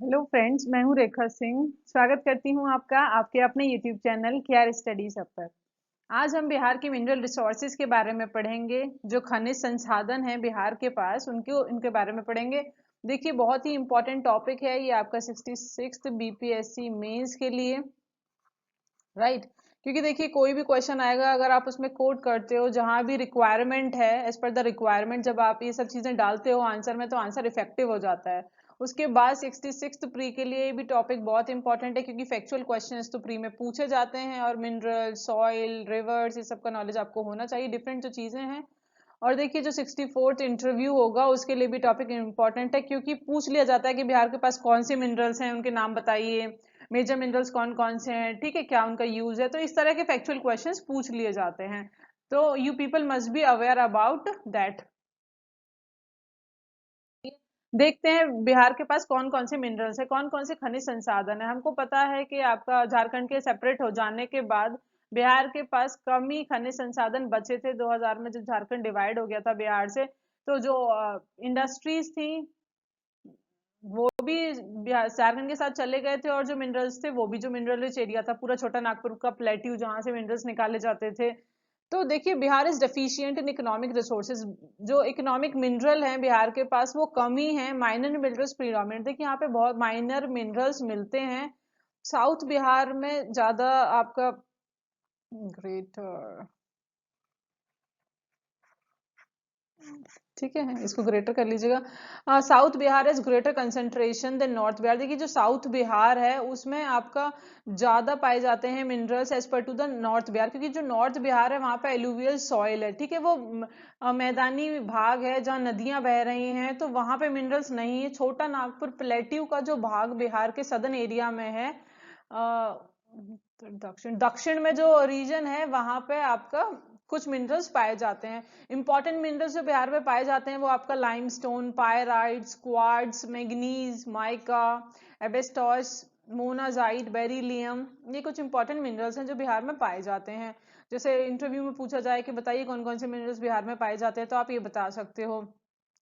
Hello friends, मैं हूं रेखा सिंह। स्वागत करती हूं आपका आपके अपने यूट्यूब चैनल केआर स्टडी सब पर। आज हम बिहार की मिनरल रिसोर्सेज के बारे में पढ़ेंगे। जो खनिज संसाधन है बिहार के पास उनके इनके बारे में पढ़ेंगे। देखिए, बहुत ही इंपॉर्टेंट टॉपिक है ये आपका 66 बीपीएससी मेंस के लिए, राइट। क्योंकि देखिए, कोई भी क्वेश्चन आएगा, अगर आप उसमें कोड करते हो, जहां भी रिक्वायरमेंट है, एज पर द रिक्वायरमेंट जब आप ये सब चीजें डालते हो आंसर में, तो आंसर इफेक्टिव हो जाता है। उसके बाद 66 प्री के लिए भी टॉपिक बहुत इंपॉर्टेंट है, क्योंकि फैक्चुअल क्वेश्चंस तो प्री में पूछे जाते हैं, और मिनरल, सॉइल, रिवर्स, ये सब का नॉलेज आपको होना चाहिए, डिफरेंट जो चीजें हैं। और देखिए, जो 64th इंटरव्यू होगा उसके लिए भी टॉपिक इंपॉर्टेंट है, क्योंकि पूछ लिया जाता है कि बिहार के पास कौन से मिनरल्स हैं, उनके नाम बताइए। मेजर मिनरल्स कौन कौन से हैं, ठीक है, क्या उनका यूज है। तो इस तरह के फैक्चुअल क्वेश्चंस पूछ लिए जाते हैं। तो you people must be aware about that. देखते हैं बिहार के पास कौन कौन से मिनरल्स है, कौन कौन से खनिज संसाधन है। हमको पता है कि आपका झारखंड के सेपरेट हो जाने के बाद बिहार के पास कम ही खनिज संसाधन बचे थे। 2000 में जब झारखंड डिवाइड हो गया था बिहार से, तो जो इंडस्ट्रीज थी वो भी झारखंड के साथ चले गए थे, और जो मिनरल्स थे वो भी, जो मिनरल रिच एरिया था पूरा छोटा नागपुर का प्लेट्यू जहां से मिनरल्स निकाले जाते थे। तो देखिए, Bihar is deficient in economic resources. जो इकोनॉमिक मिनरल हैं बिहार के पास वो कमी है। माइनर मिनरल्स प्रीडोमिनेंट, देखिए यहाँ पे बहुत माइनर मिनरल्स मिलते हैं। साउथ बिहार में ज्यादा आपका ग्रेटर, ठीक है, इसको ग्रेटर कर लीजिएगा। South Bihar is greater concentration than north Bihar. देखिए, जो साउथ बिहार है उसमें आपका ज्यादा पाए जाते हैं minerals as per to the north Bihar, क्योंकि जो नॉर्थ बिहार है वहां पे एलुवियल सॉइल है, ठीक है, वो मैदानी भाग है जहाँ नदियां बह रही हैं, तो वहां पे मिनरल्स नहीं है। छोटा नागपुर प्लेट्यू का जो भाग बिहार के सदर्न एरिया में है, दक्षिण दक्षिण में जो रीजन है वहां पे आपका कुछ मिनरल्स पाए जाते हैं। इंपॉर्टेंट मिनरल्स जो बिहार में पाए जाते हैं वो आपका limestone, pyrites, quartz, manganese, mica, asbestos, monazite, beryllium, ये कुछ इंपॉर्टेंट मिनरल्स हैं जो बिहार में पाए जाते हैं। जैसे इंटरव्यू में पूछा जाए कि बताइए कौन कौन से मिनरल्स बिहार में पाए जाते हैं, तो आप ये बता सकते हो।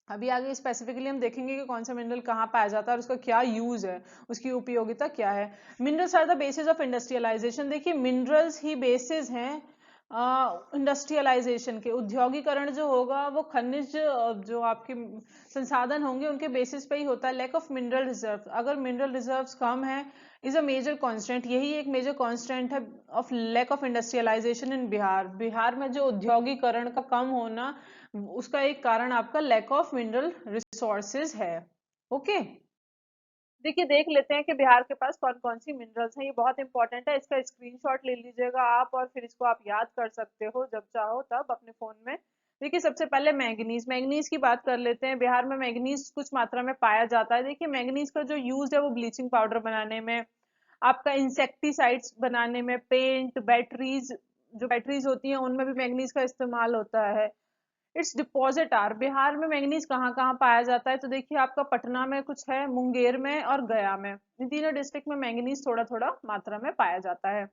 अभी आगे स्पेसिफिकली हम देखेंगे कि कौन सा मिनरल कहाँ पाया जाता है और उसका क्या यूज है, उसकी उपयोगिता क्या है। Minerals are the basis of industrialisation. देखिए, मिनरल्स ही बेसिस हैं इंडस्ट्रियलाइजेशन के। उद्योगीकरण जो होगा वो खनिज जो आपके संसाधन होंगे उनके बेसिस पे ही होता है। लैक ऑफ मिनरल रिजर्व, अगर मिनरल रिजर्व्स कम है, इज अ मेजर कांस्टेंट, यही एक मेजर कांस्टेंट है ऑफ लैक ऑफ इंडस्ट्रियलाइजेशन इन बिहार। बिहार में जो उद्योगीकरण का कम होना, उसका एक कारण आपका लैक ऑफ मिनरल रिसोर्सेज है। ओके, देखिए, देख लेते हैं कि बिहार के पास कौन कौन सी मिनरल्स हैं। ये बहुत इंपॉर्टेंट है, इसका स्क्रीनशॉट ले लीजिएगा आप, और फिर इसको आप याद कर सकते हो जब चाहो तब अपने फोन में। देखिए, सबसे पहले मैंगनीज। मैंगनीज की बात कर लेते हैं। बिहार में मैंगनीज कुछ मात्रा में पाया जाता है। देखिए, मैंगनीज का जो यूज है वो ब्लीचिंग पाउडर बनाने में, आपका इंसेक्टिसाइड्स बनाने में, पेंट, बैटरीज, जो बैटरीज होती हैं उनमें भी मैंगनीज का इस्तेमाल होता है। इट्स डिपॉजिट आर, बिहार में मैंगनीज कहाँ कहाँ पाया जाता है, तो देखिए आपका पटना में कुछ है, मुंगेर में और गया में, इन तीनों डिस्ट्रिक्ट में मैंगनीज थोड़ा थोड़ा मात्रा में पाया जाता है।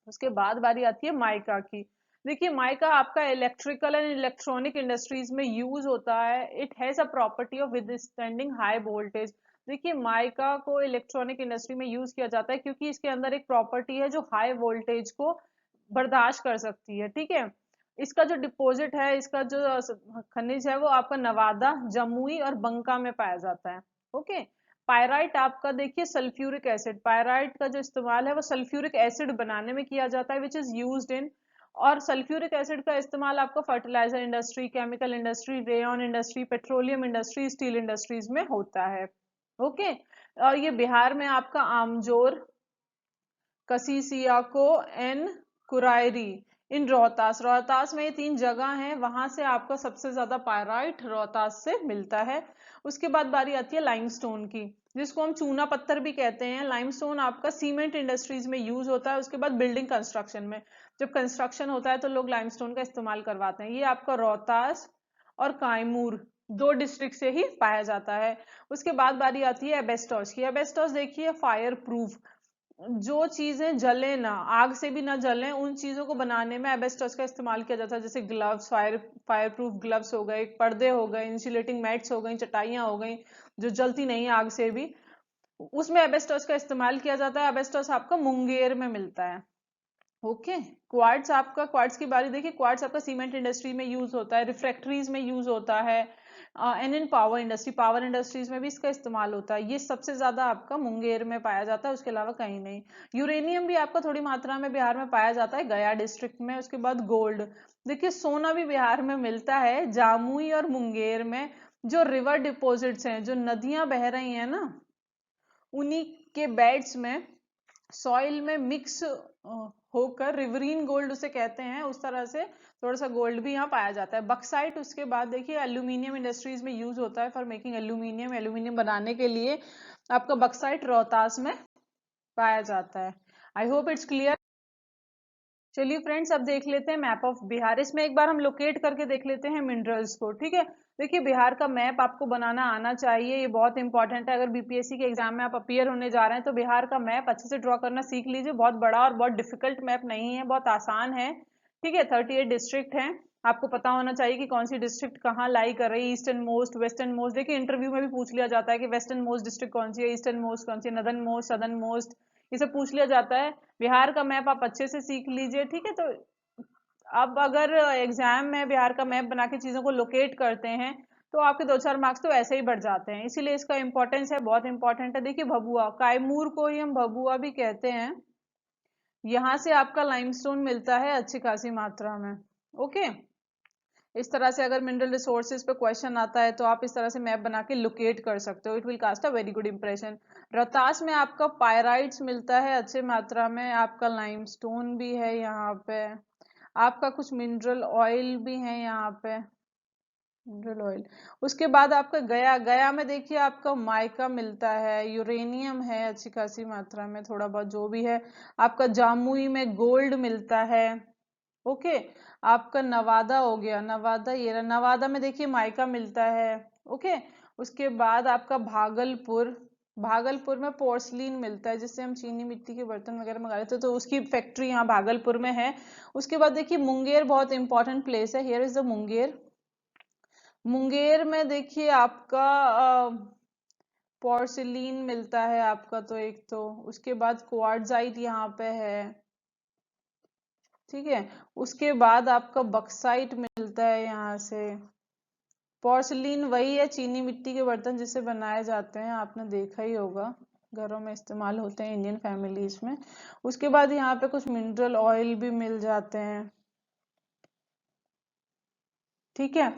उसके बाद बारी आती है माइका की। देखिए, माइका आपका इलेक्ट्रिकल एंड इलेक्ट्रॉनिक इंडस्ट्रीज में यूज होता है। It has a property of withstanding high voltage. देखिए, माइका को इलेक्ट्रॉनिक इंडस्ट्री में यूज किया जाता है क्योंकि इसके अंदर एक प्रॉपर्टी है जो हाई वोल्टेज को बर्दाश्त कर सकती है, ठीक है। इसका जो डिपॉजिट है, इसका जो खनिज है वो आपका नवादा, जमुई और बंका में पाया जाता है। ओके, पायराइट आपका देखिए सल्फ्यूरिक एसिड, पायराइट का जो इस्तेमाल है वो सल्फ्यूरिक एसिड बनाने में किया जाता है, विच इज यूज्ड इन। और सल्फ्यूरिक एसिड का इस्तेमाल आपका fertiliser industry, chemical industry, rayon industry, petroleum industry, steel industries में होता है। ओके, और ये बिहार में आपका आमजोर, कसीसियाको एन कुरायरी, इन रोहतास, रोहतास में ये तीन जगह हैं, वहां से आपका सबसे ज्यादा पायराइट रोहतास से मिलता है। उसके बाद बारी आती है लाइमस्टोन की, जिसको हम चूना पत्थर भी कहते हैं। लाइमस्टोन आपका सीमेंट इंडस्ट्रीज में यूज होता है। उसके बाद बिल्डिंग कंस्ट्रक्शन में, जब कंस्ट्रक्शन होता है तो लोग लाइमस्टोन का इस्तेमाल करवाते हैं। ये आपका रोहतास और कायमूर दो डिस्ट्रिक्ट से ही पाया जाता है। उसके बाद बारी आती है एबेस्टॉस की। एबेस्टॉस देखिए फायर प्रूफ, जो चीजें जले ना, आग से भी ना जले, उन चीजों को बनाने में एबेस्टॉस का इस्तेमाल किया जाता है। जैसे ग्लव्स, फायर प्रूफ ग्लव्स हो गए, पर्दे हो गए, इंसुलेटिंग मैट्स हो गई, चटाइयां हो गई जो जलती नहीं आग से भी। उसमें एबेस्टोस का इस्तेमाल किया जाता है। एबेस्टोस आपका मुंगेर में मिलता है। ओके, क्वार्ट्स आपका, क्वार्ट्स की बारी देखिए, क्वार्ट्स आपका सीमेंट इंडस्ट्री में यूज होता है, रिफ्रैक्टरीज में यूज होता है, and in power industry, power industries में भी इसका इस्तेमाल होता है। ये सबसे ज्यादा आपका मुंगेर में पाया जाता है, उसके अलावा कहीं नहीं। यूरेनियम भी आपका थोड़ी मात्रा में बिहार में पाया जाता है, गया डिस्ट्रिक्ट में। उसके बाद गोल्ड, देखिए सोना भी बिहार में मिलता है, जामुई और मुंगेर में। जो रिवर डिपॉजिट्स हैं, जो नदियां बह रही हैं ना, उन्हीं के बेड्स में, सॉइल में मिक्स होकर रिवरीन गोल्ड उसे कहते हैं, उस तरह से थोड़ा सा गोल्ड भी यहाँ पाया जाता है। बक्साइट, उसके बाद देखिए एल्यूमिनियम इंडस्ट्रीज में यूज होता है फॉर मेकिंग एल्यूमिनियम, एल्यूमिनियम बनाने के लिए आपका बक्साइट रोहतास में पाया जाता है। I hope it's clear. चलिए फ्रेंड्स, अब देख लेते हैं मैप ऑफ बिहार। इसमें एक बार हम लोकेट करके देख लेते हैं मिनरल्स को, ठीक है। देखिए बिहार का मैप आपको बनाना आना चाहिए, ये बहुत इंपॉर्टेंट है। अगर बीपीएससी के एग्जाम में आप अपीयर होने जा रहे हैं तो बिहार का मैप अच्छे से ड्रॉ करना सीख लीजिए। बहुत बड़ा और बहुत डिफिकल्ट मैप नहीं है, बहुत आसान है, ठीक है। 38 डिस्ट्रिक्ट हैं, आपको पता होना चाहिए कि कौन सी डिस्ट्रिक्ट कहाँ लाई कर रही है, ईस्टर्न मोस्ट, वेस्टर्न मोस्ट। देखिए इंटरव्यू में भी पूछ लिया जाता है कि वेस्टर्न मोस्ट डिस्ट्रिक्ट कौन सी है, ईस्टर्न मोस्ट कौन सी है, नदर्न मोस्ट, सदर्न मोस्ट, ये सब पूछ लिया जाता है। बिहार का मैप आप अच्छे से सीख लीजिए, ठीक है। तो अब अगर एग्जाम में बिहार का मैप बना के चीजों को लोकेट करते हैं तो आपके 2-4 मार्क्स तो ऐसे ही बढ़ जाते हैं, इसीलिए इसका इंपॉर्टेंस है, बहुत इंपॉर्टेंट है। देखिए भभुआ, कायमूर को ही हम भभुआ भी कहते हैं, यहाँ से आपका लाइमस्टोन मिलता है अच्छी खासी मात्रा में। ओके, इस तरह से अगर मिनरल रिसोर्सेज पे क्वेश्चन आता है तो आप इस तरह से मैप बना के लोकेट कर सकते हो, it will cast a very good impression. Rohtas में आपका पायराइट्स मिलता है अच्छे मात्रा में, आपका लाइमस्टोन भी है यहाँ पे, आपका कुछ मिनरल ऑयल भी है यहाँ पे, मिनरल ऑयल। उसके बाद आपका गया, गया में देखिए आपका माइका मिलता है, यूरेनियम है अच्छी खासी मात्रा में, थोड़ा बहुत जो भी है। आपका जामुई में गोल्ड मिलता है। ओके, आपका नवादा हो गया, नवादा, ये रहा, नवादा में देखिए माइका मिलता है। ओके, उसके बाद आपका भागलपुर, भागलपुर में पोर्सलिन मिलता है, जिससे हम चीनी मिट्टी के बर्तन वगैरह मंगा लेते हैं, तो उसकी फैक्ट्री यहाँ भागलपुर में है। उसके बाद देखिए मुंगेर बहुत इंपॉर्टेंट प्लेस है, here is the Munger. Munger में देखिए आपका पोर्सिलीन मिलता है आपका, तो एक तो उसके बाद क्वार्ट्जाइट यहाँ पे है, ठीक है। उसके बाद आपका बक्साइट मिलता है यहाँ से। पोर्सिलीन वही है, चीनी मिट्टी के बर्तन जिससे बनाए जाते हैं, आपने देखा ही होगा, घरों में इस्तेमाल होते हैं इंडियन फैमिलीज में। उसके बाद यहाँ पे कुछ मिनरल ऑयल भी मिल जाते हैं, ठीक है।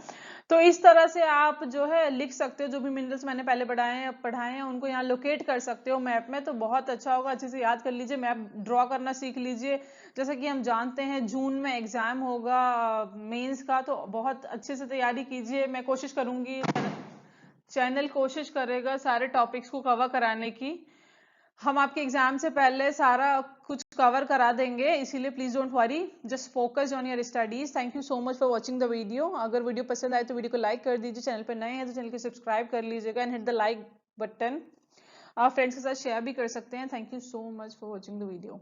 तो इस तरह से आप जो है लिख सकते हो, जो भी मिनरल्स मैंने पहले पढ़ाए हैं उनको यहाँ लोकेट कर सकते हो मैप में, तो बहुत अच्छा होगा। अच्छे से याद कर लीजिए, मैप ड्रॉ करना सीख लीजिए। जैसा कि हम जानते हैं जून में एग्जाम होगा मेंस का, तो बहुत अच्छे से तैयारी कीजिए। मैं कोशिश करूंगी, चैनल कोशिश करेगा सारे टॉपिक्स को कवर कराने की। हम आपके एग्जाम से पहले सारा कुछ कवर करा देंगे, इसीलिए please don't worry, just focus on your studies. Thank you so much for watching the video. अगर वीडियो पसंद आए तो वीडियो को लाइक कर दीजिए, चैनल पर नए हैं तो चैनल को सब्सक्राइब कर लीजिएगा, and hit the like button. आप फ्रेंड्स के साथ शेयर भी कर सकते हैं। Thank you so much for watching the video.